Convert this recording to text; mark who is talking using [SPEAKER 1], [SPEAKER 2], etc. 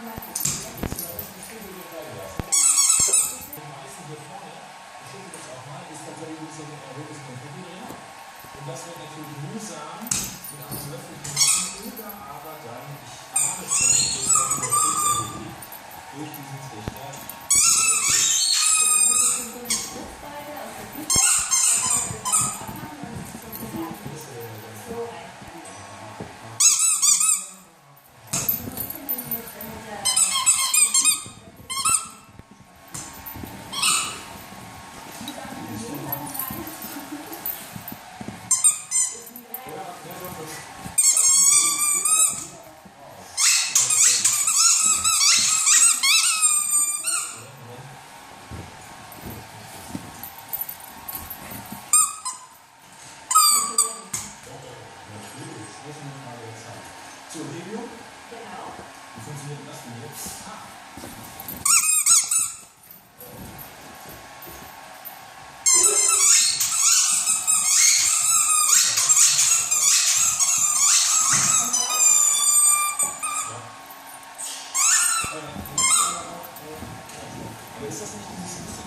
[SPEAKER 1] Und das wird natürlich mühsam mit einem Löffel oder aber dann, ich ahne schon, durch diesen Trichter. So, Helium? Genau. Wie funktioniert das denn jetzt? Aber ist das nicht dieses